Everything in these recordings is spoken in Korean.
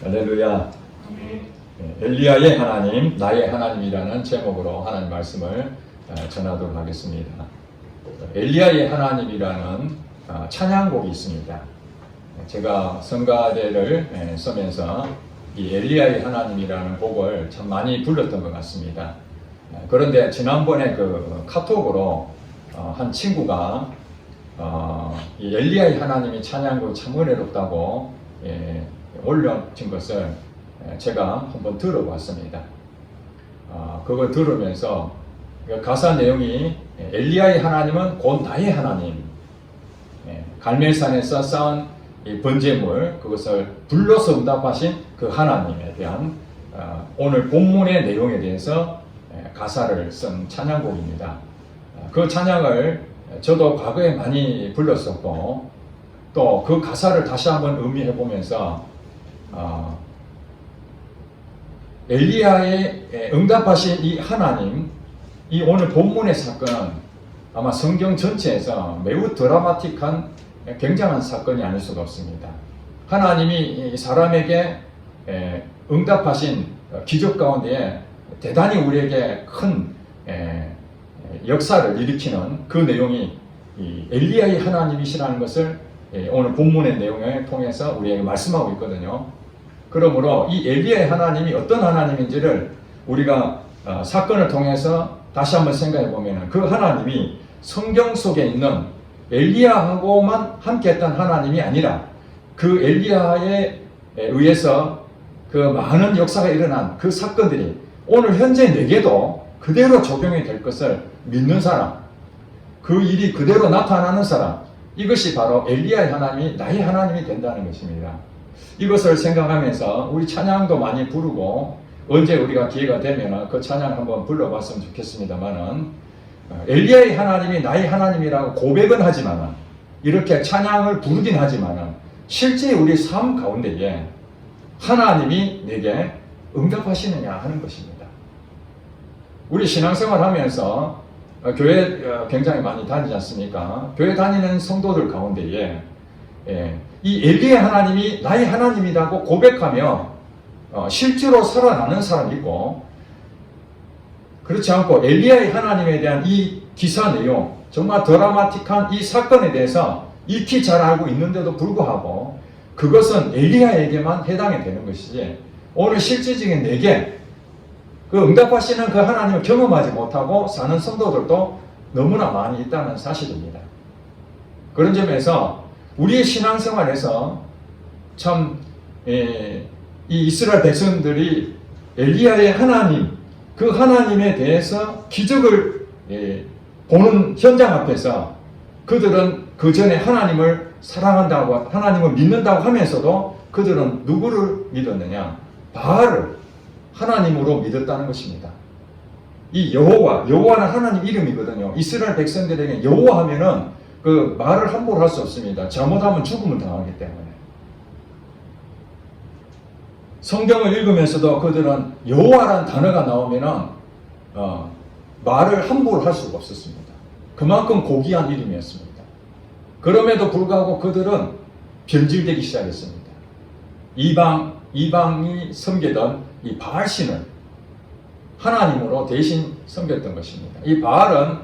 할렐루야. 엘리야의 하나님, 나의 하나님이라는 제목으로 하나님 말씀을 전하도록 하겠습니다. 엘리야의 하나님이라는 찬양곡이 있습니다. 제가 성가대를 쓰면서 이 엘리야의 하나님이라는 곡을 참 많이 불렀던 것 같습니다. 그런데 지난번에 그 카톡으로 한 친구가 이 엘리야의 하나님이 찬양곡 참 은혜롭다고 올려진 것을 제가 한번 들어봤습니다. 그걸 들으면서 가사 내용이 엘리야의 하나님은 곧 나의 하나님, 갈멜산에서 쌓은 이 번제물 그것을 불러서 응답하신 그 하나님에 대한 오늘 본문의 내용에 대해서 가사를 쓴 찬양곡입니다. 그 찬양을 저도 과거에 많이 불렀었고 또 그 가사를 다시 한번 의미해 보면서 엘리야의 응답하신 이 하나님, 이 오늘 본문의 사건은 아마 성경 전체에서 매우 드라마틱한 굉장한 사건이 아닐 수가 없습니다. 하나님이 사람에게 응답하신 기적 가운데 대단히 우리에게 큰 역사를 일으키는 그 내용이 이 엘리야의 하나님이시라는 것을 오늘 본문의 내용을 통해서 우리에게 말씀하고 있거든요. 그러므로 이 엘리야의 하나님이 어떤 하나님인지를 우리가 사건을 통해서 다시 한번 생각해 보면 그 하나님이 성경 속에 있는 엘리야하고만 함께했던 하나님이 아니라 그 엘리야에 의해서 그 많은 역사가 일어난 그 사건들이 오늘 현재 내게도 그대로 적용이 될 것을 믿는 사람, 그 일이 그대로 나타나는 사람, 이것이 바로 엘리야의 하나님이 나의 하나님이 된다는 것입니다. 이것을 생각하면서 우리 찬양도 많이 부르고 언제 우리가 기회가 되면 그 찬양 한번 불러봤으면 좋겠습니다만은 엘리야의 하나님이 나의 하나님이라고 고백은 하지만은 이렇게 찬양을 부르긴 하지만은 실제 우리 삶 가운데에 하나님이 내게 응답하시느냐 하는 것입니다. 우리 신앙생활 하면서 교회 굉장히 많이 다니지 않습니까? 교회 다니는 성도들 가운데에 이 엘리야 하나님이 나의 하나님이라고 고백하며 실제로 살아나는 사람이 있고 그렇지 않고 엘리야의 하나님에 대한 이 기사 내용 정말 드라마틱한 이 사건에 대해서 익히 잘 알고 있는데도 불구하고 그것은 엘리야에게만 해당이 되는 것이지 오늘 실질적인 내게 그 응답하시는 그 하나님을 경험하지 못하고 사는 성도들도 너무나 많이 있다는 사실입니다. 그런 점에서 우리의 신앙생활에서 참 이 이스라엘 백성들이 엘리야의 하나님, 그 하나님에 대해서 기적을 보는 현장 앞에서 그들은 그 전에 하나님을 사랑한다고 하나님을 믿는다고 하면서도 그들은 누구를 믿었느냐? 바알을 하나님으로 믿었다는 것입니다. 이 여호와는 하나님 이름이거든요. 이스라엘 백성들에게 여호와 하면은 그 말을 함부로 할 수 없습니다. 잘못하면 죽음을 당하기 때문에. 성경을 읽으면서도 그들은 여호와라는 단어가 나오면은 말을 함부로 할 수가 없었습니다. 그만큼 고귀한 이름이었습니다. 그럼에도 불구하고 그들은 변질되기 시작했습니다. 이방이 섬기던 이 바알신을 하나님으로 대신 섬겼던 것입니다. 이 바알은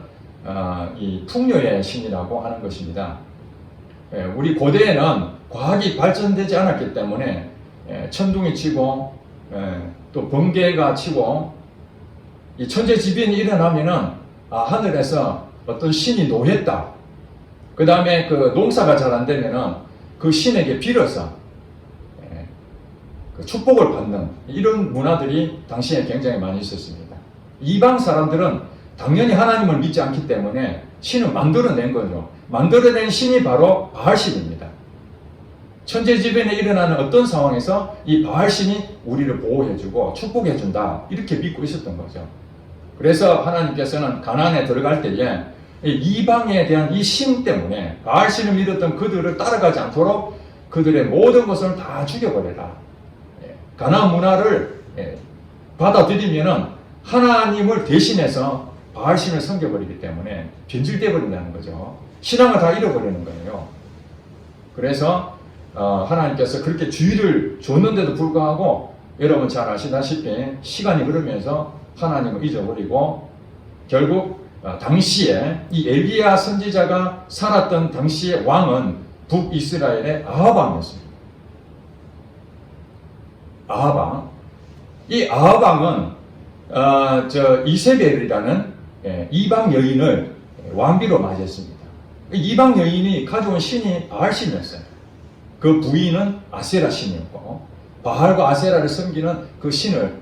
이 풍요의 신이라고 하는 것입니다. 우리 고대에는 과학이 발전되지 않았기 때문에 천둥이 치고 또 번개가 치고 이 천재지변이 일어나면은 하늘에서 어떤 신이 노했다. 그 다음에 그 농사가 잘 안 되면은 그 신에게 빌어서 그 축복을 받는 이런 문화들이 당시에 굉장히 많이 있었습니다. 이방 사람들은 당연히 하나님을 믿지 않기 때문에 신을 만들어낸 거죠. 만들어낸 신이 바로 바알신입니다. 천재지변에 일어나는 어떤 상황에서 이 바알신이 우리를 보호해주고 축복해준다 이렇게 믿고 있었던 거죠. 그래서 하나님께서는 가나안에 들어갈 때에 이방에 대한 이 신 때문에 바알신을 믿었던 그들을 따라가지 않도록 그들의 모든 것을 다 죽여버려라. 가나안 문화를 받아들이면은 하나님을 대신해서 바알신을 섬겨버리기 때문에 변질되어 버린다는 거죠. 신앙을 다 잃어버리는 거예요. 그래서 하나님께서 그렇게 주의를 줬는데도 불구하고 여러분 잘 아시다시피 시간이 흐르면서 하나님을 잊어버리고 결국 당시에 이 엘리야 선지자가 살았던 당시의 왕은 북이스라엘의 아합 왕이었습니다. 아합 왕. 이 아합 왕은 이세벨이라는 이방 여인을 왕비로 맞이했습니다. 이방 여인이 가져온 신이 바알신이었어요. 그 부인은 아세라 신이었고 바알과 아세라를 섬기는 그 신을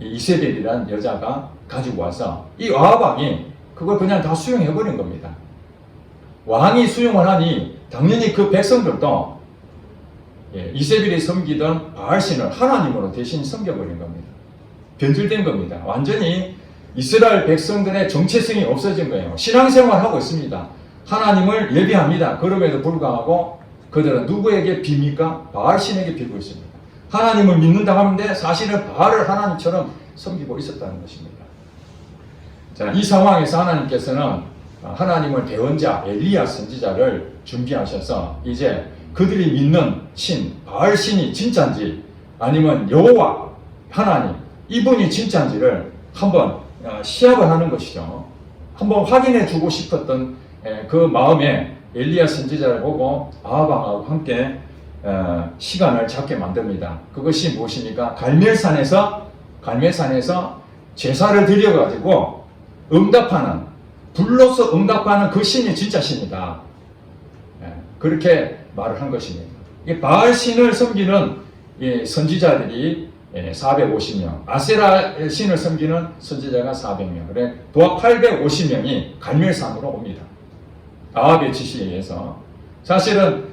이세벨이라는 여자가 가지고 와서 이 아합 왕이 그걸 그냥 다 수용해버린 겁니다. 왕이 수용을 하니 당연히 그 백성들도 이세벨이 섬기던 바알신을 하나님으로 대신 섬겨버린 겁니다. 변질된 겁니다. 완전히 이스라엘 백성들의 정체성이 없어진 거예요. 신앙생활하고 있습니다. 하나님을 예배합니다. 그럼에도 불구하고 그들은 누구에게 빕니까? 바알신에게 비고 있습니다. 하나님을 믿는다 하는데 사실은 바알을 하나님처럼 섬기고 있었다는 것입니다. 자, 이 상황에서 하나님께서는 하나님을 대언 자 엘리야 선지자를 준비하셔서 이제 그들이 믿는 신 바알신이 진짜인지 아니면 여호와 하나님 이분이 진짜인지를 한번 시합을 하는 것이죠. 한번 확인해 주고 싶었던 그 마음에 엘리야 선지자를 보고 아합 왕하고 함께 시간을 잡게 만듭니다. 그것이 무엇입니까? 갈멜산에서 제사를 드려가지고 불로서 응답하는 그 신이 진짜 신이다. 그렇게 말을 한 것입니다. 바알 신을 섬기는 선지자들이 450명, 아세라 신을 섬기는 선지자가 400명, 그래 도합 850명이 갈멜산으로 옵니다. 아합의 지시에 의해서. 사실은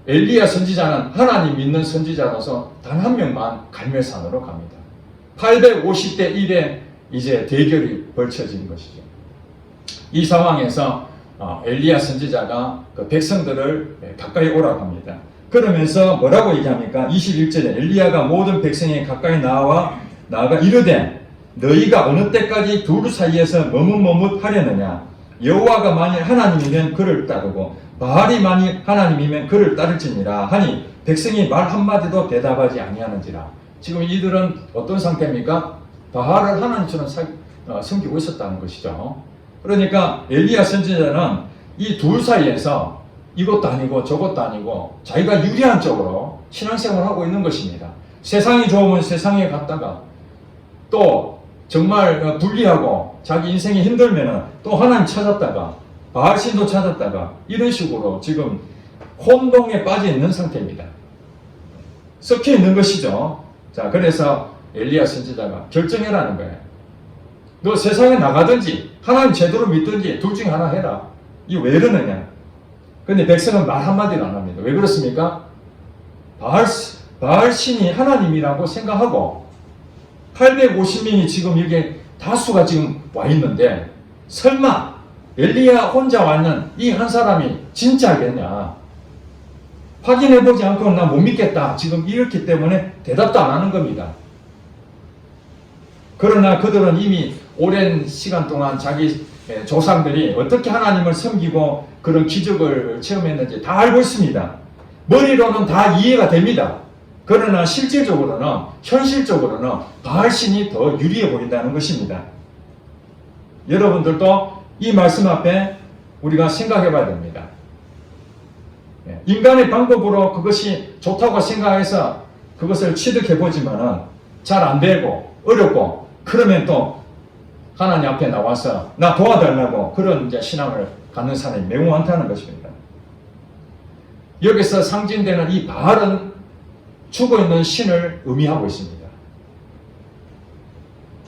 엘리야 선지자는 하나님 믿는 선지자로서 단 한 명만 갈멜산으로 갑니다. 850대 1에 이제 대결이 벌쳐진 것이죠. 이 상황에서 엘리야 선지자가 그 백성들을 가까이 오라고 합니다. 그러면서 뭐라고 얘기합니까? 21절에 엘리야가 모든 백성에 가까이 나아가 이르되 너희가 어느 때까지 둘 사이에서 머뭇머뭇하려느냐? 여호와가 만일 하나님이면 그를 따르고 바알이 만일 하나님이면 그를 따를지니라 하니 백성이 말 한마디도 대답하지 아니하는지라. 지금 이들은 어떤 상태입니까? 바알을 하나님처럼 섬기고 있었다는 것이죠. 그러니까 엘리야 선지자는 이 둘 사이에서 이것도 아니고 저것도 아니고 자기가 유리한 쪽으로 신앙생활을 하고 있는 것입니다. 세상이 좋으면 세상에 갔다가 또 정말 불리하고 자기 인생이 힘들면 또 하나님 찾았다가 바알신도 찾았다가 이런 식으로 지금 혼동에 빠져 있는 상태입니다. 섞여 있는 것이죠. 자, 그래서 엘리야 선지자가 결정해라는 거예요. 너 세상에 나가든지 하나님 제대로 믿든지 둘 중에 하나 해라. 이게 왜 이러느냐? 근데 백성은 말 한마디도 안 합니다. 왜 그렇습니까? 바알신이 하나님이라고 생각하고 850명이 지금 여기 다수가 지금 와 있는데 설마 엘리야 혼자 왔는 이 한 사람이 진짜겠냐? 확인해보지 않고는 나 못 믿겠다. 지금 이렇기 때문에 대답도 안 하는 겁니다. 그러나 그들은 이미 오랜 시간 동안 자기 조상들이 어떻게 하나님을 섬기고 그런 기적을 체험했는지 다 알고 있습니다. 머리로는 다 이해가 됩니다. 그러나 실질적으로는 현실적으로는 바알신이 더 유리해 보인다는 것입니다. 여러분들도 이 말씀 앞에 우리가 생각해 봐야 됩니다. 인간의 방법으로 그것이 좋다고 생각해서 그것을 취득해 보지만은 잘 안 되고 어렵고 그러면 또 하나님 앞에 나와서 나 도와달라고 그런 이제 신앙을 갖는 사람이 매우 많다는 것입니다. 여기서 상징되는 이 바알은 죽어있는 신을 의미하고 있습니다.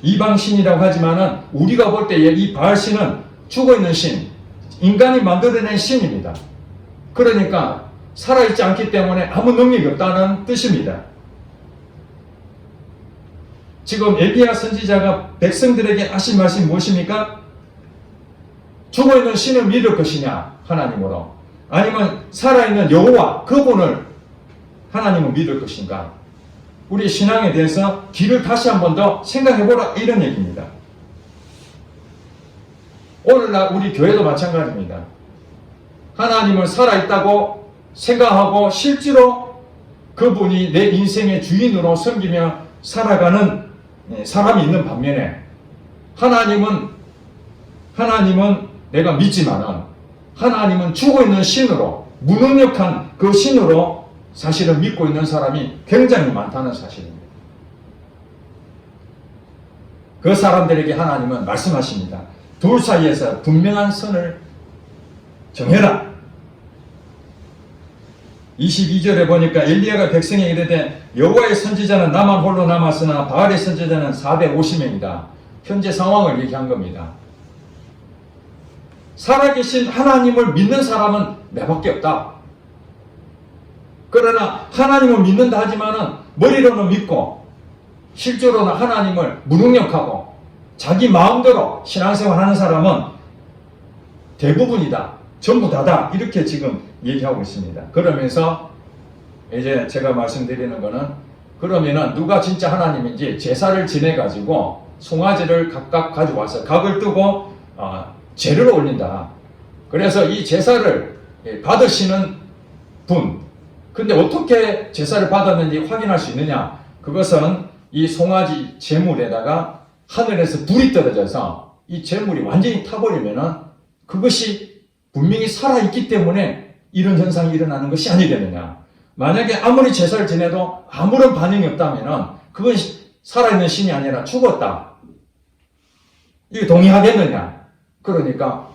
이방신이라고 하지만은 우리가 볼 때에 이 바알신은 죽어있는 신, 인간이 만들어낸 신입니다. 그러니까 살아있지 않기 때문에 아무 능력이 없다는 뜻입니다. 지금 엘리야 선지자가 백성들에게 하신 말씀이 무엇입니까? 죽어있는 신을 믿을 것이냐 하나님으로, 아니면 살아있는 여호와 그분을 하나님을 믿을 것인가? 우리 신앙에 대해서 길을 다시 한 번 더 생각해보라 이런 얘기입니다. 오늘날 우리 교회도 마찬가지입니다. 하나님을 살아있다고 생각하고 실제로 그분이 내 인생의 주인으로 섬기며 살아가는 사람이 있는 반면에 하나님은 내가 믿지만은 하나님은 죽어있는 신으로 무능력한 그 신으로 사실은 믿고 있는 사람이 굉장히 많다는 사실입니다. 그 사람들에게 하나님은 말씀하십니다. 둘 사이에서 분명한 선을 정해라. 22절에 보니까 엘리야가 백성에 이르되 여호와의 선지자는 나만 홀로 남았으나 바알의 선지자는 450명이다. 현재 상황을 얘기한 겁니다. 살아계신 하나님을 믿는 사람은 내밖에 없다. 그러나 하나님을 믿는다 하지만은 머리로는 믿고 실제로는 하나님을 무능력하고 자기 마음대로 신앙생활 하는 사람은 대부분이다. 전부 다다. 이렇게 지금 얘기하고 있습니다. 그러면서 이제 제가 말씀드리는 거는 그러면은 누가 진짜 하나님인지 제사를 지내가지고 송아지를 각각 가져와서 각을 뜨고 제를 올린다. 그래서 이 제사를 받으시는 분, 근데 어떻게 제사를 받았는지 확인할 수 있느냐? 그것은 이 송아지 제물에다가 하늘에서 불이 떨어져서 이 제물이 완전히 타버리면은 그것이 분명히 살아있기 때문에 이런 현상이 일어나는 것이 아니겠느냐. 만약에 아무리 제사를 지내도 아무런 반응이 없다면은 그건 살아있는 신이 아니라 죽었다. 이게 동의하겠느냐? 그러니까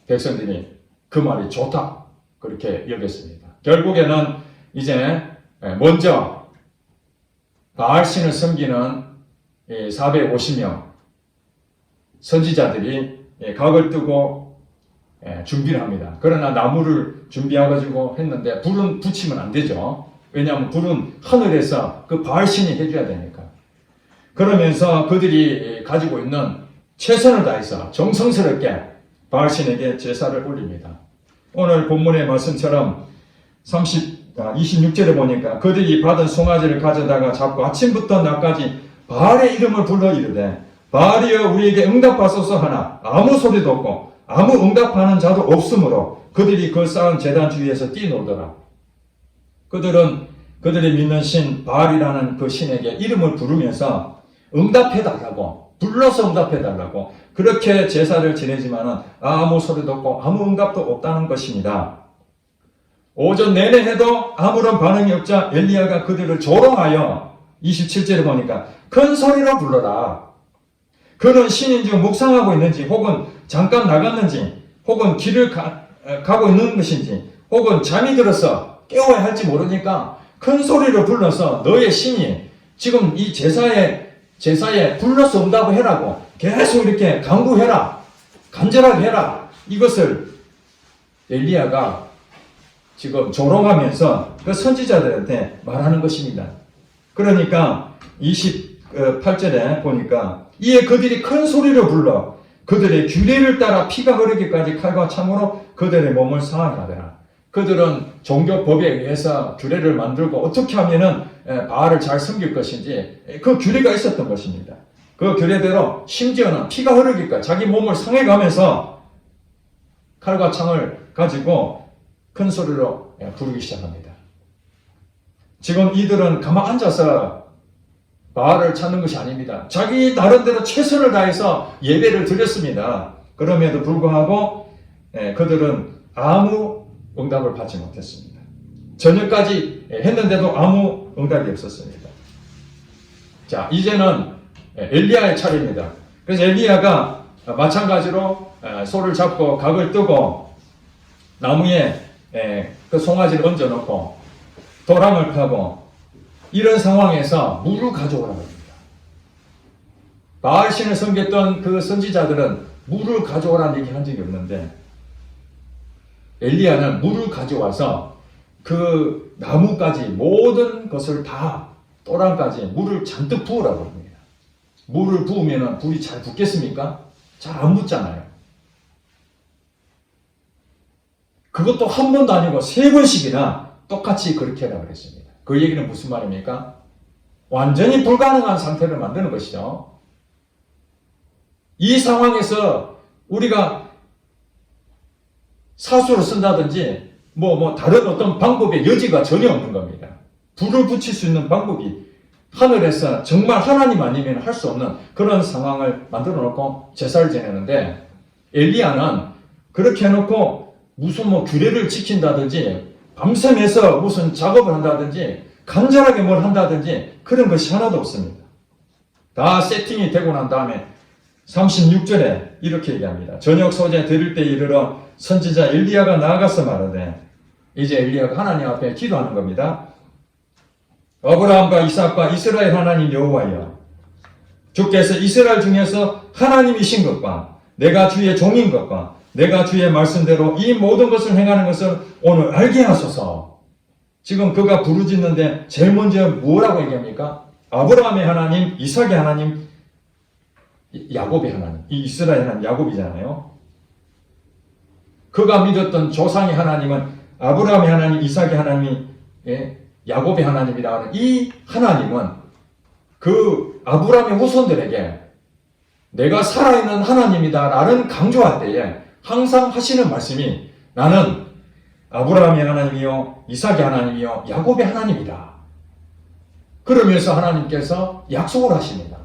백성들이 그 말이 좋다. 그렇게 여겼습니다. 결국에는 이제 먼저 바알신을 섬기는 450명 선지자들이 각을 뜨고 준비를 합니다. 그러나 나무를 준비해가지고 했는데 불은 붙이면 안 되죠. 왜냐하면 불은 하늘에서 그 바알신이 해줘야 되니까. 그러면서 그들이 가지고 있는 최선을 다해서 정성스럽게 바알신에게 제사를 올립니다. 오늘 본문의 말씀처럼 26절에 보니까 그들이 받은 송아지를 가져다가 잡고 아침부터 낮까지 바알의 이름을 불러 이르되 바알이여 우리에게 응답하소서 하나 아무 소리도 없고 아무 응답하는 자도 없으므로 그들이 그 쌓은 제단 주위에서 뛰놀더라. 그들은 그들이 믿는 신 바알이라는 그 신에게 이름을 부르면서 응답해달라고 불러서 응답해달라고 그렇게 제사를 지내지만은 아무 소리도 없고 아무 응답도 없다는 것입니다. 오전 내내 해도 아무런 반응이 없자 엘리야가 그들을 조롱하여 27절에 보니까 큰 소리로 불러라. 그는 신인지 묵상하고 있는지 혹은 잠깐 나갔는지 혹은 길을 가고 있는 것인지 혹은 잠이 들어서 깨워야 할지 모르니까 큰 소리로 불러서 너의 신이 지금 이 제사에 불러서 응답을 해라고 계속 이렇게 강구해라. 간절하게 해라. 이것을 엘리야가 지금 조롱하면서 그 선지자들한테 말하는 것입니다. 그러니까 28절에 보니까 이에 그들이 큰 소리로 불러 그들의 규례를 따라 피가 흐르기까지 칼과 창으로 그들의 몸을 상하게 하더라. 그들은 종교법에 의해서 규례를 만들고 어떻게 하면은 바알을 잘 섬길 것인지 그 규례가 있었던 것입니다. 그 규례대로 심지어는 피가 흐르기까지 자기 몸을 상해가면서 칼과 창을 가지고 큰 소리로 부르기 시작합니다. 지금 이들은 가만 앉아서 바알을 찾는 것이 아닙니다. 자기 나름대로 최선을 다해서 예배를 드렸습니다. 그럼에도 불구하고 그들은 아무 응답을 받지 못했습니다. 저녁까지 했는데도 아무 응답이 없었습니다. 자, 이제는 엘리야의 차례입니다. 그래서 엘리야가 마찬가지로 소를 잡고 각을 뜨고 나무에 그 송아지를 얹어놓고 도랑을 파고 이런 상황에서 물을 가져오라고 합니다. 바알신을 섬겼던 그 선지자들은 물을 가져오라는 얘기 한 적이 없는데 엘리야는 물을 가져와서 그 나무까지 모든 것을 다 도랑까지 물을 잔뜩 부으라고 합니다. 물을 부으면 불이 잘 붙겠습니까? 잘 안 붙잖아요. 그것도 한 번도 아니고 3번씩이나 똑같이 그렇게 하라고 그랬습니다. 그 얘기는 무슨 말입니까? 완전히 불가능한 상태를 만드는 것이죠. 이 상황에서 우리가 사수를 쓴다든지 다른 어떤 방법의 여지가 전혀 없는 겁니다. 불을 붙일 수 있는 방법이 하늘에서 정말 하나님 아니면 할 수 없는 그런 상황을 만들어 놓고 제사를 지내는데, 엘리야는 그렇게 해놓고 무슨 규례를 지킨다든지 밤새면서 무슨 작업을 한다든지 간절하게 뭘 한다든지 그런 것이 하나도 없습니다. 다 세팅이 되고 난 다음에 36절에 이렇게 얘기합니다. 저녁 소재 드릴 때 이르러 선지자 엘리야가 나아가서 말하되, 이제 엘리야가 하나님 앞에 기도하는 겁니다. 아브라함과 이삭과 이스라엘 하나님 여호와여, 주께서 이스라엘 중에서 하나님이신 것과 내가 주의 종인 것과 내가 주의 말씀대로 이 모든 것을 행하는 것을 오늘 알게 하소서. 지금 그가 부르짖는데 제일 먼저 뭐라고 얘기합니까? 아브라함의 하나님, 이삭의 하나님, 야곱의 하나님. 이 이스라엘 하나님 야곱이잖아요. 그가 믿었던 조상의 하나님은 아브라함의 하나님, 이삭의 하나님이 야곱의 하나님이라 하는 이 하나님은 그 아브라함의 후손들에게 내가 살아있는 하나님이다 라는 강조할 때에 항상 하시는 말씀이, 나는 아브라함의 하나님이요 이삭의 하나님이요 야곱의 하나님이다. 그러면서 하나님께서 약속을 하십니다.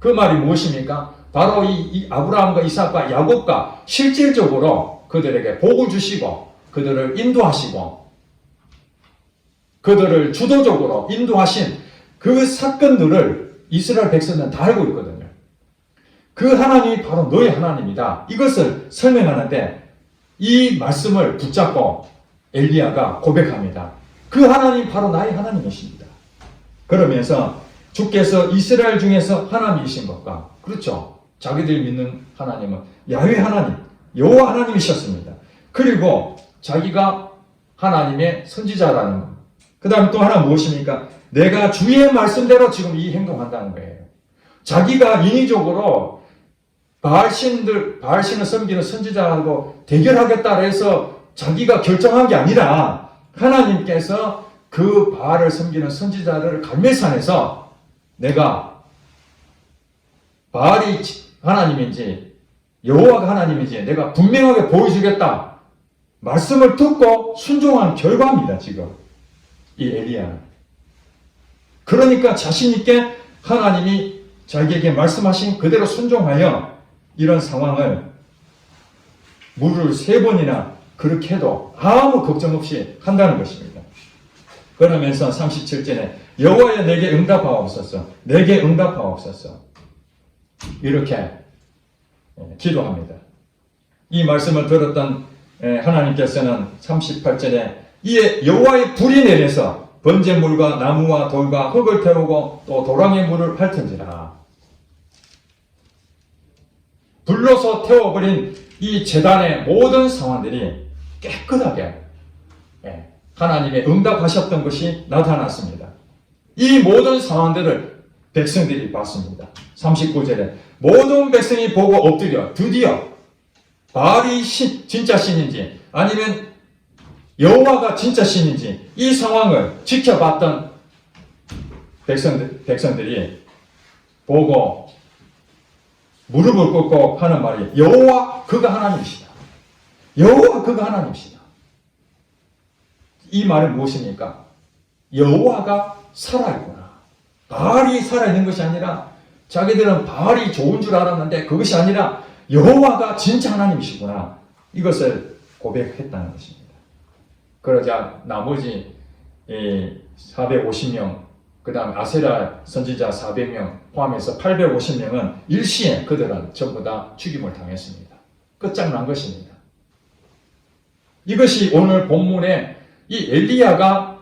그 말이 무엇입니까? 바로 이 아브라함과 이삭과 야곱과 실질적으로 그들에게 복을 주시고 그들을 인도하시고 그들을 주도적으로 인도하신 그 사건들을 이스라엘 백성들은 다 알고 있거든요. 그 하나님이 바로 너의 하나님이다. 이것을 설명하는데 이 말씀을 붙잡고 엘리야가 고백합니다. 그 하나님 바로 나의 하나님이십니다. 그러면서 주께서 이스라엘 중에서 하나님이신 것과, 그렇죠, 자기들이 믿는 하나님은 야훼 하나님, 여호와 하나님이셨습니다. 그리고 자기가 하나님의 선지자라는 것. 그 다음에 또 하나 무엇입니까? 내가 주의 말씀대로 지금 이 행동한다는 거예요. 자기가 인위적으로 바알신을 섬기는 선지자하고 대결하겠다 해서 자기가 결정한 게 아니라 하나님께서 그 바알을 섬기는 선지자를 갈멜산에서 내가 바알이 하나님인지 여호와가 하나님인지 내가 분명하게 보여주겠다 말씀을 듣고 순종한 결과입니다. 지금 이 엘리야는. 그러니까 자신 있게 하나님이 자기에게 말씀하신 그대로 순종하여 이런 상황을 물을 3번이나 그렇게 해도 아무 걱정 없이 한다는 것입니다. 그러면서 37절에 여호와여 내게 응답하옵소서, 내게 응답하옵소서, 이렇게 기도합니다. 이 말씀을 들었던 하나님께서는 38절에 이에 여호와의 불이 내려서 번제물과 나무와 돌과 흙을 태우고 또 도랑의 물을 핥은지라. 불로서 태워버린 이 제단의 모든 상황들이 깨끗하게 하나님의 응답하셨던 것이 나타났습니다. 이 모든 상황들을 백성들이 봤습니다. 39절에 모든 백성이 보고 엎드려 드디어 바알이 진짜 신인지 아니면 여호와가 진짜 신인지 이 상황을 지켜봤던 백성들이 보고 무릎을 꿇고 하는 말이 여호와 그가 하나님이시다. 여호와 그가 하나님이시다. 이 말은 무엇입니까? 여호와가 살아있구나. 바알이 살아있는 것이 아니라 자기들은 바알이 좋은 줄 알았는데 그것이 아니라 여호와가 진짜 하나님이시구나. 이것을 고백했다는 것입니다. 그러자 나머지 450명 그 다음 아세라 선지자 400명 포함해서 850명은 일시에 그들은 전부 다 죽임을 당했습니다. 끝장난 것입니다. 이것이 오늘 본문에 이 엘리야가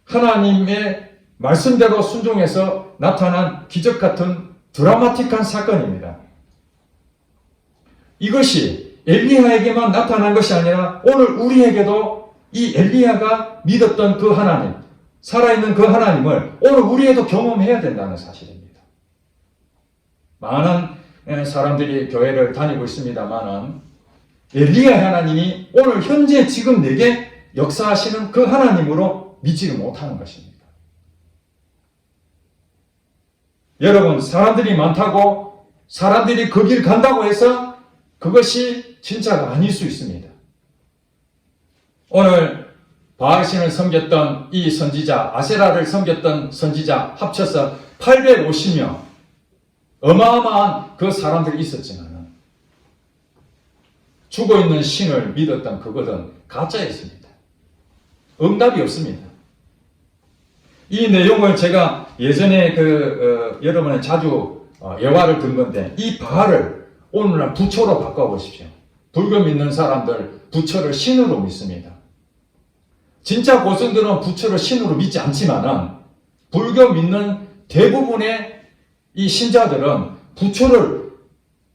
하나님의 말씀대로 순종해서 나타난 기적 같은 드라마틱한 사건입니다. 이것이 엘리야에게만 나타난 것이 아니라 오늘 우리에게도 이 엘리야가 믿었던 그 하나님, 살아있는 그 하나님을 오늘 우리에도 경험해야 된다는 사실입니다. 많은 사람들이 교회를 다니고 있습니다만은 엘리야 하나님이 오늘 현재 지금 내게 역사하시는 그 하나님으로 믿지를 못하는 것입니다. 여러분, 사람들이 많다고 사람들이 그 길 간다고 해서 그것이 진짜가 아닐 수 있습니다. 오늘 바알신을 섬겼던 이 선지자, 아세라를 섬겼던 선지자 합쳐서 850명, 어마어마한 그 사람들이 있었지만 죽어있는 신을 믿었던 그것은 가짜였습니다. 응답이 없습니다. 이 내용을 제가 예전에 여러분은 자주 예화를 든 건데, 이 바알을 오늘날 부처로 바꿔보십시오. 불교 믿는 사람들 부처를 신으로 믿습니다. 진짜 고승들은 부처를 신으로 믿지 않지만은 불교 믿는 대부분의 이 신자들은 부처를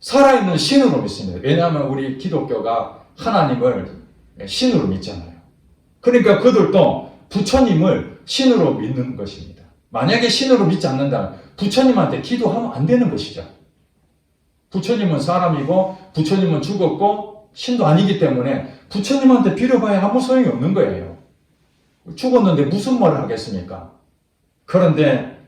살아있는 신으로 믿습니다. 왜냐하면 우리 기독교가 하나님을 신으로 믿잖아요. 그러니까 그들도 부처님을 신으로 믿는 것입니다. 만약에 신으로 믿지 않는다면 부처님한테 기도하면 안 되는 것이죠. 부처님은 사람이고 부처님은 죽었고 신도 아니기 때문에 부처님한테 빌어봐야 아무 소용이 없는 거예요. 죽었는데 무슨 말을 하겠습니까? 그런데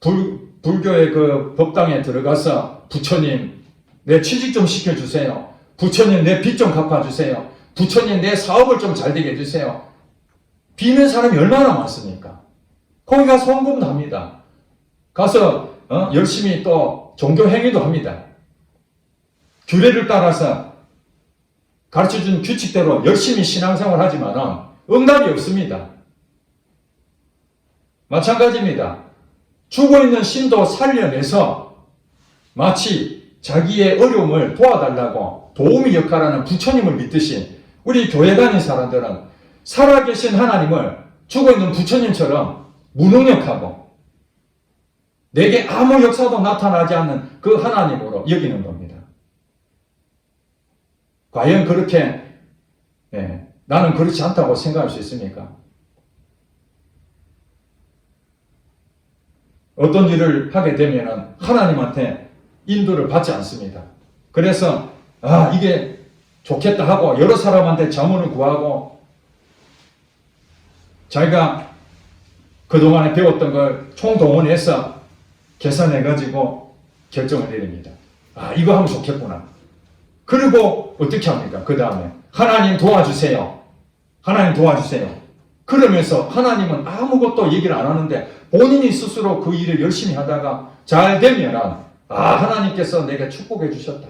불교의 그 법당에 들어가서 부처님 내 취직 좀 시켜주세요. 부처님 내 빚 좀 갚아주세요. 부처님 내 사업을 좀 잘 되게 해주세요. 비는 사람이 얼마나 많습니까? 거기 가서 헌금도 합니다. 가서 열심히 또 종교 행위도 합니다. 규례를 따라서 가르쳐준 규칙대로 열심히 신앙생활 하지만 응답이 없습니다. 마찬가지입니다. 죽어있는 신도 살려내서 마치 자기의 어려움을 도와달라고 도우미 역할하는 부처님을 믿듯이 우리 교회 다닌 사람들은 살아계신 하나님을 죽어있는 부처님처럼 무능력하고 내게 아무 역사도 나타나지 않는 그 하나님으로 여기는 겁니다. 과연 그렇게 나는 그렇지 않다고 생각할 수 있습니까? 어떤 일을 하게 되면 하나님한테 인도를 받지 않습니다. 그래서 이게 좋겠다 하고 여러 사람한테 자문을 구하고 자기가 그동안에 배웠던 걸 총동원해서 계산해가지고 결정을 내립니다. 이거 하면 좋겠구나. 그리고 어떻게 합니까? 그 다음에 하나님 도와주세요. 하나님 도와주세요. 그러면서 하나님은 아무것도 얘기를 안 하는데 본인이 스스로 그 일을 열심히 하다가 잘 되면 하나님께서 내게 축복해 주셨다.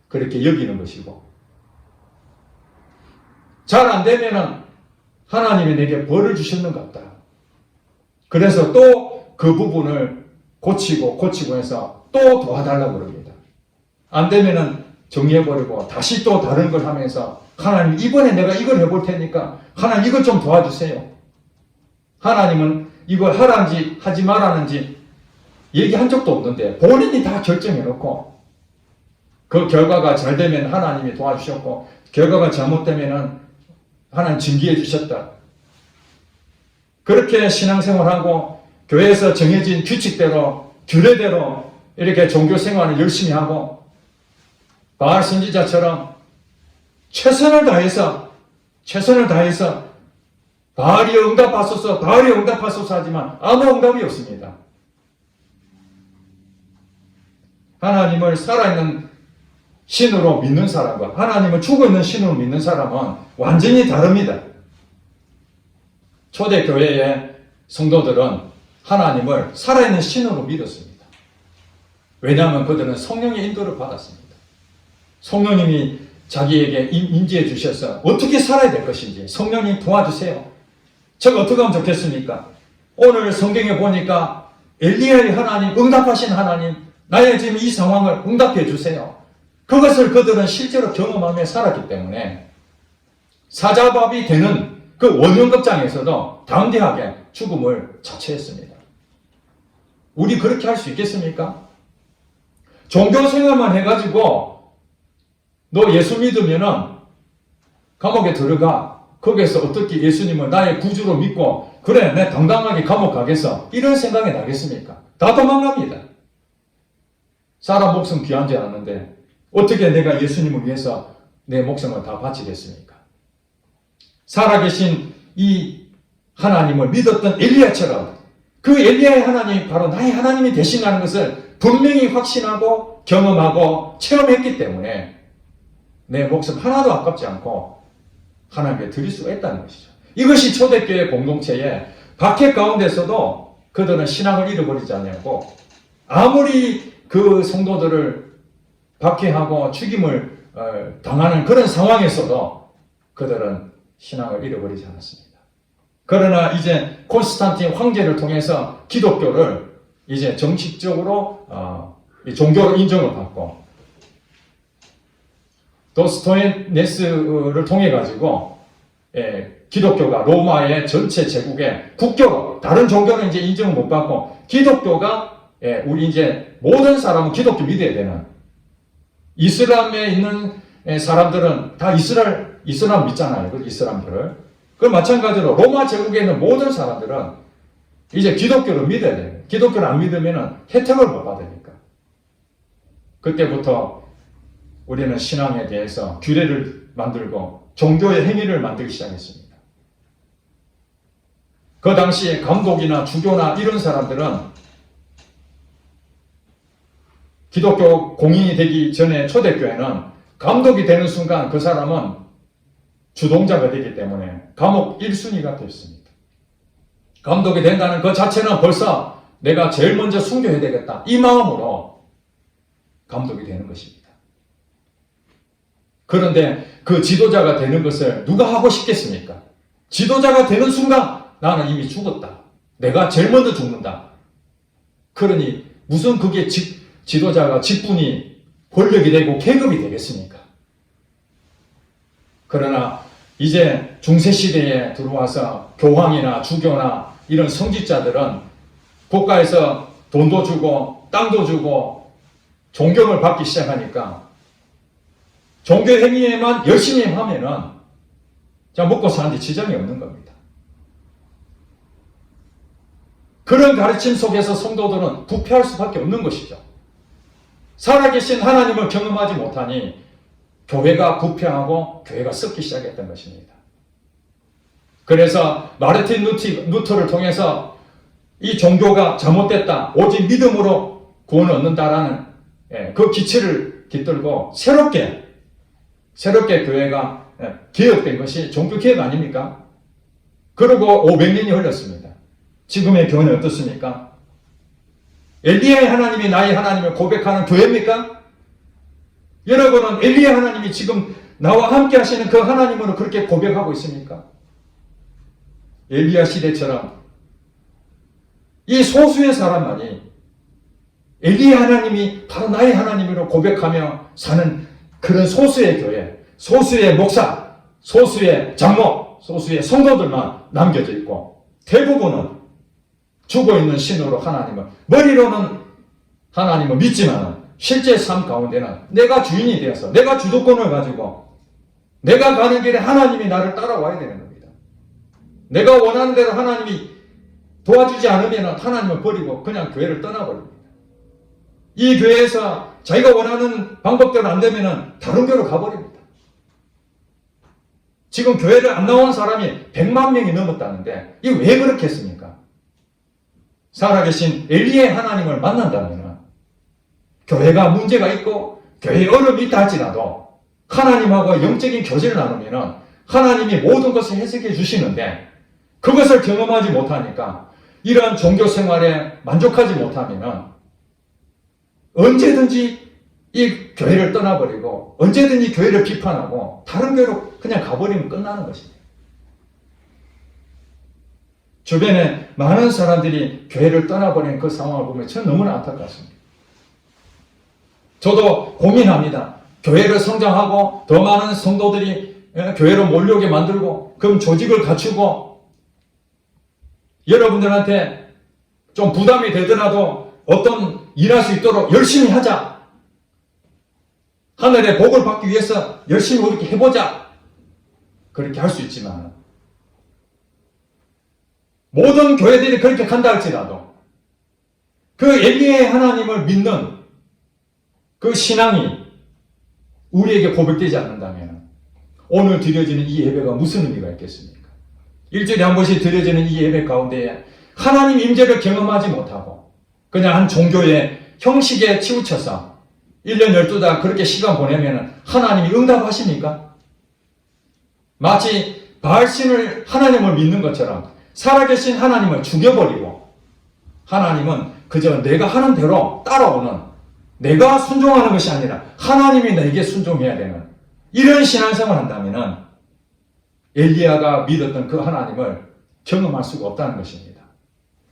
그렇게 여기는 것이고 잘 안 되면 하나님이 내게 벌을 주셨는 것 같다. 그래서 또 그 부분을 고치고 해서 또 도와달라고 그럽니다. 안 되면은 정리해버리고 다시 또 다른 걸 하면서 하나님 이번에 내가 이걸 해볼 테니까 하나님 이것 좀 도와주세요. 하나님은 이걸 하라는지 하지 말라는지 얘기한 적도 없는데 본인이 다 결정해놓고 그 결과가 잘 되면 하나님이 도와주셨고 결과가 잘못되면 하나님 징계해 주셨다. 그렇게 신앙생활하고 교회에서 정해진 규칙대로 규례대로 이렇게 종교생활을 열심히 하고 바알 선지자처럼 최선을 다해서 바알이 응답하소서 하지만 아무 응답이 없습니다. 하나님을 살아있는 신으로 믿는 사람과 하나님을 죽어있는 신으로 믿는 사람은 완전히 다릅니다. 초대교회의 성도들은 하나님을 살아있는 신으로 믿었습니다. 왜냐하면 그들은 성령의 인도를 받았습니다. 성령님이 자기에게 임재해 주셔서 어떻게 살아야 될 것인지 성령님 도와주세요. 제가 어떻게 하면 좋겠습니까? 오늘 성경에 보니까 엘리야의 하나님, 응답하신 하나님, 나의 지금 이 상황을 응답해 주세요. 그것을 그들은 실제로 경험하며 살았기 때문에 사자밥이 되는 그 원흉급장에서도 담대하게 죽음을 자처했습니다. 우리 그렇게 할 수 있겠습니까? 종교생활만 해가지고 너 예수 믿으면은 감옥에 들어가. 거기에서 어떻게 예수님을 나의 구주로 믿고 그래 내 당당하게 감옥 가겠어. 이런 생각이 나겠습니까? 다 도망갑니다. 사람 목숨 귀한 줄 아는데 어떻게 내가 예수님을 위해서 내 목숨을 다 바치겠습니까? 살아계신 이 하나님을 믿었던 엘리야처럼 그 엘리야의 하나님이 바로 나의 하나님이 되신다는 것을 분명히 확신하고 경험하고 체험했기 때문에 내 목숨 하나도 아깝지 않고 하나님께 드릴 수가 있다는 것이죠. 이것이 초대교회 공동체의 박해 가운데서도 그들은 신앙을 잃어버리지 않냐고, 아무리 그 성도들을 박해하고 죽임을 당하는 그런 상황에서도 그들은 신앙을 잃어버리지 않았습니다. 그러나 이제 콘스탄틴 황제를 통해서 기독교를 이제 정식적으로 종교로 인정을 받고, 도스토예네스를 통해 가지고 기독교가 로마의 전체 제국의 국교로, 다른 종교는 이제 인정을 못 받고 기독교가 우리 이제 모든 사람은 기독교 믿어야 되는, 이슬람에 있는 사람들은 다 이슬람 믿잖아요. 그 이슬람들을. 그 마찬가지로 로마 제국에 있는 모든 사람들은 이제 기독교를 믿어야 돼요. 기독교를 안 믿으면 혜택을 못 받으니까. 그때부터 우리는 신앙에 대해서 규례를 만들고 종교의 행위를 만들기 시작했습니다. 그 당시에 감독이나 주교나 이런 사람들은 기독교 공인이 되기 전에 초대교회는 감독이 되는 순간 그 사람은 주동자가 되기 때문에 감옥 1순위가 됐습니다. 감독이 된다는 그 자체는 벌써 내가 제일 먼저 순교해야 되겠다, 이 마음으로 감독이 되는 것입니다. 그런데 그 지도자가 되는 것을 누가 하고 싶겠습니까? 지도자가 되는 순간 나는 이미 죽었다, 내가 제일 먼저 죽는다. 그러니 무슨 그게 지도자가 직분이 권력이 되고 계급이 되겠습니까? 그러나 이제 중세시대에 들어와서 교황이나 주교나 이런 성직자들은 국가에서 돈도 주고 땅도 주고 존경을 받기 시작하니까 종교 행위에만 열심히 하면은 먹고 사는데 지장이 없는 겁니다. 그런 가르침 속에서 성도들은 부패할 수밖에 없는 것이죠. 살아계신 하나님을 경험하지 못하니 교회가 부패하고 교회가 썩기 시작했던 것입니다. 그래서 마르틴 루터를 통해서 이 종교가 잘못됐다, 오직 믿음으로 구원을 얻는다라는 그 기치를 깃들고 새롭게 교회가 개혁된 것이 종교개혁 아닙니까? 그리고 500년이 흘렀습니다. 지금의 교회는 어떻습니까? 엘리야의 하나님이 나의 하나님을 고백하는 교회입니까? 여러분은 엘리야 하나님이 지금 나와 함께 하시는 그 하나님으로 그렇게 고백하고 있습니까? 엘리야 시대처럼 이 소수의 사람만이 엘리야 하나님이 바로 나의 하나님으로 고백하며 사는 그런 소수의 교회, 소수의 목사, 소수의 장로, 소수의 성도들만 남겨져 있고, 대부분은 죽어있는 신으로 하나님을, 머리로는 하나님을 믿지만 실제 삶 가운데는 내가 주인이 되어서 내가 주도권을 가지고 내가 가는 길에 하나님이 나를 따라와야 되는 겁니다. 내가 원하는 대로 하나님이 도와주지 않으면 하나님을 버리고 그냥 교회를 떠나버립니다. 이 교회에서 자기가 원하는 방법대로 안 되면 다른 교회로 가버립니다. 지금 교회를 안 나온 사람이 100만 명이 넘었다는데 이게 왜 그렇게 했습니까? 살아계신 엘리야의 하나님을 만난다면 교회가 문제가 있고 교회에 어려움이 있다 할지라도 하나님하고 영적인 교제를 나누면 하나님이 모든 것을 해석해 주시는데, 그것을 경험하지 못하니까 이러한 종교 생활에 만족하지 못하면 언제든지 이 교회를 떠나버리고 언제든지 교회를 비판하고 다른 교회로 그냥 가버리면 끝나는 것입니다. 주변에 많은 사람들이 교회를 떠나버리는 그 상황을 보면 저는 너무나 안타깝습니다. 저도 고민합니다. 교회를 성장하고 더 많은 성도들이 교회로 몰려오게 만들고 그럼 조직을 갖추고 여러분들한테 좀 부담이 되더라도 어떤 일할 수 있도록 열심히 하자. 하늘의 복을 받기 위해서 열심히 그렇게 해보자. 그렇게 할 수 있지만 모든 교회들이 그렇게 간다 할지라도 그 엘리야의 하나님을 믿는 그 신앙이 우리에게 고백되지 않는다면 오늘 드려지는 이 예배가 무슨 의미가 있겠습니까? 일주일에 한 번씩 드려지는 이 예배 가운데에 하나님 임재를 경험하지 못하고 그냥 한 종교의 형식에 치우쳐서 1년 12달 그렇게 시간 보내면 하나님이 응답하십니까? 마치 바알신을 하나님을 믿는 것처럼 살아계신 하나님을 죽여버리고 하나님은 그저 내가 하는 대로 따라오는, 내가 순종하는 것이 아니라 하나님이 나에게 순종해야 되는 이런 신앙생활을 한다면 엘리야가 믿었던 그 하나님을 경험할 수가 없다는 것입니다.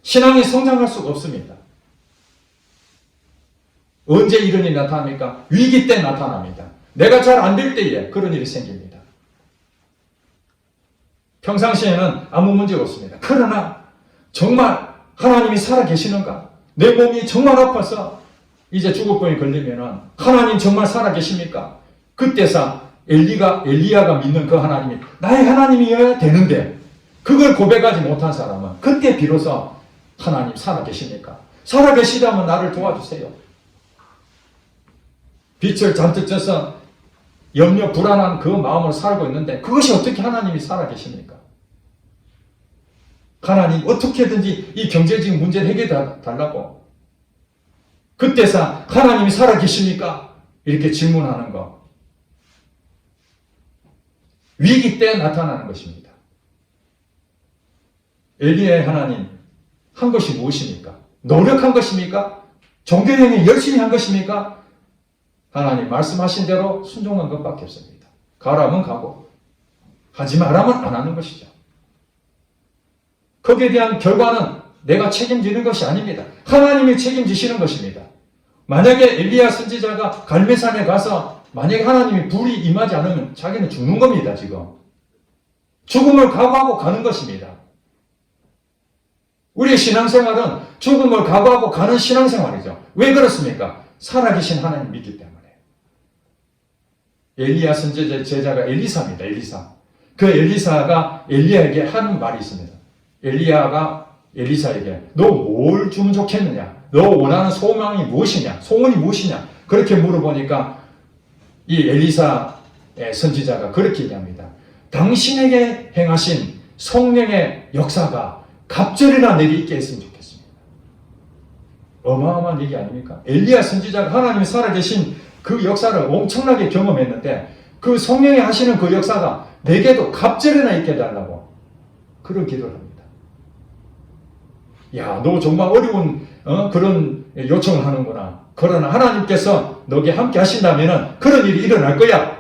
신앙이 성장할 수가 없습니다. 언제 이런 일이 나타납니까? 위기 때 나타납니다. 내가 잘 안 될 때에 그런 일이 생깁니다. 평상시에는 아무 문제가 없습니다. 그러나 정말 하나님이 살아계시는가? 내 몸이 정말 아파서 이제 죽을 병에 걸리면 하나님 정말 살아계십니까? 그때서 엘리야가 믿는 그 하나님이 나의 하나님이어야 되는데 그걸 고백하지 못한 사람은 그때 비로소 하나님 살아계십니까? 살아계시다면 나를 도와주세요. 빛을 잔뜩 쪄서 염려 불안한 그 마음을 살고 있는데 그것이 어떻게 하나님이 살아계십니까? 하나님 어떻게든지 이 경제적인 문제를 해결해 달라고 그때서 하나님이 살아계십니까? 이렇게 질문하는 것. 위기 때 나타나는 것입니다. 엘리야의 하나님 한 것이 무엇입니까? 노력한 것입니까? 종교행위 열심히 한 것입니까? 하나님 말씀하신 대로 순종한 것밖에 없습니다. 가라면 가고 하지 말라면 안 하는 것이죠. 거기에 대한 결과는 내가 책임지는 것이 아닙니다. 하나님이 책임지시는 것입니다. 만약에 엘리야 선지자가 갈멜산에 가서 만약에 하나님이 불이 임하지 않으면 자기는 죽는 겁니다. 지금 죽음을 각오하고 가는 것입니다. 우리의 신앙생활은 죽음을 각오하고 가는 신앙생활이죠. 왜 그렇습니까? 살아계신 하나님 믿기 때문에. 엘리야 선지자 제자가 엘리사입니다. 엘리사. 그 엘리사가 엘리야에게 하는 말이 있습니다. 엘리야가 엘리사에게 너 뭘 주면 좋겠느냐? 너 원하는 소망이 무엇이냐? 소원이 무엇이냐? 그렇게 물어보니까 이 엘리사의 선지자가 그렇게 얘기합니다. 당신에게 행하신 성령의 역사가 갑절이나 내게 있게 했으면 좋겠습니다. 어마어마한 얘기 아닙니까? 엘리야 선지자가 하나님이 살아계신 그 역사를 엄청나게 경험했는데 그 성령이 하시는 그 역사가 내게도 갑절이나 있게 해달라고 그런 기도를 합니다. 야, 너 정말 어려운 그런 요청을 하는구나. 그러나 하나님께서 너에게 함께 하신다면 그런 일이 일어날 거야.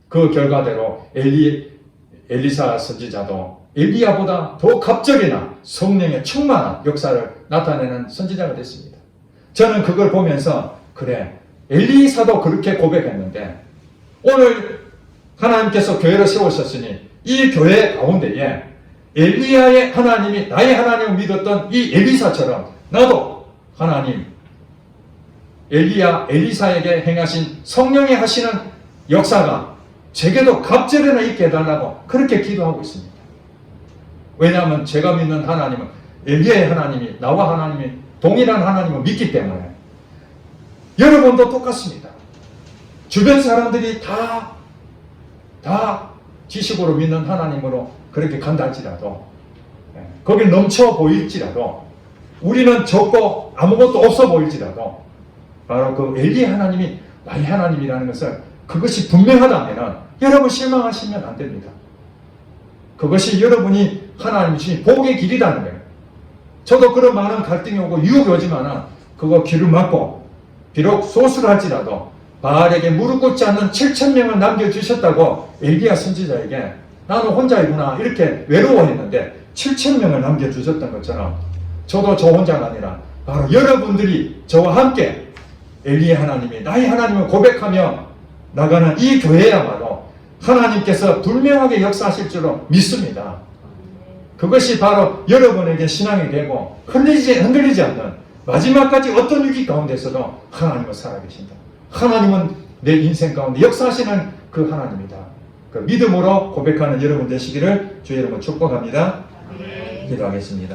그 결과대로 엘리사 선지자도 엘리야보다 더 갑절이나 성령의 충만한 역사를 나타내는 선지자가 됐습니다. 저는 그걸 보면서 그래, 엘리사도 그렇게 고백했는데 오늘 하나님께서 교회를 세우셨으니 이 교회 가운데에 엘리야의 하나님이 나의 하나님을 믿었던 이 엘리사처럼 나도 하나님 엘리사에게 행하신 성령이 하시는 역사가 제게도 갑절이나 있게 해달라고 그렇게 기도하고 있습니다. 왜냐하면 제가 믿는 하나님은 엘리야의 하나님이 나와 하나님이 동일한 하나님을 믿기 때문에 여러분도 똑같습니다. 주변 사람들이 다 지식으로 믿는 하나님으로 그렇게 간다 할지라도 거기 넘쳐 보일지라도 우리는 적고 아무것도 없어 보일지라도 바로 그 엘리야 하나님이 나의 하나님이라는 것을 그것이 분명하다면 여러분 실망하시면 안 됩니다. 그것이 여러분이 하나님이 주신 복의 길이라는 거예요. 저도 그런 많은 갈등이 오고 유혹이 오지만 그거 귀를 막고 비록 소수를 할지라도 바알에게 무릎 꿇지 않는 7,000명을 남겨주셨다고 엘리야 선지자에게 나는 혼자이구나 이렇게 외로워했는데 7,000명을 남겨주셨던 것처럼 저도 저 혼자가 아니라 바로 여러분들이 저와 함께 엘리야 하나님이 나의 하나님을 고백하며 나가는 이 교회야말로 하나님께서 분명하게 역사하실 줄로 믿습니다. 그것이 바로 여러분에게 신앙이 되고 흔들리지 않는 마지막까지 어떤 위기 가운데서도 하나님은 살아계신다. 하나님은 내 인생 가운데 역사하시는 그 하나님이다. 그 믿음으로 고백하는 여러분 되시기를 주의 이름으로 축복합니다. 기도하겠습니다.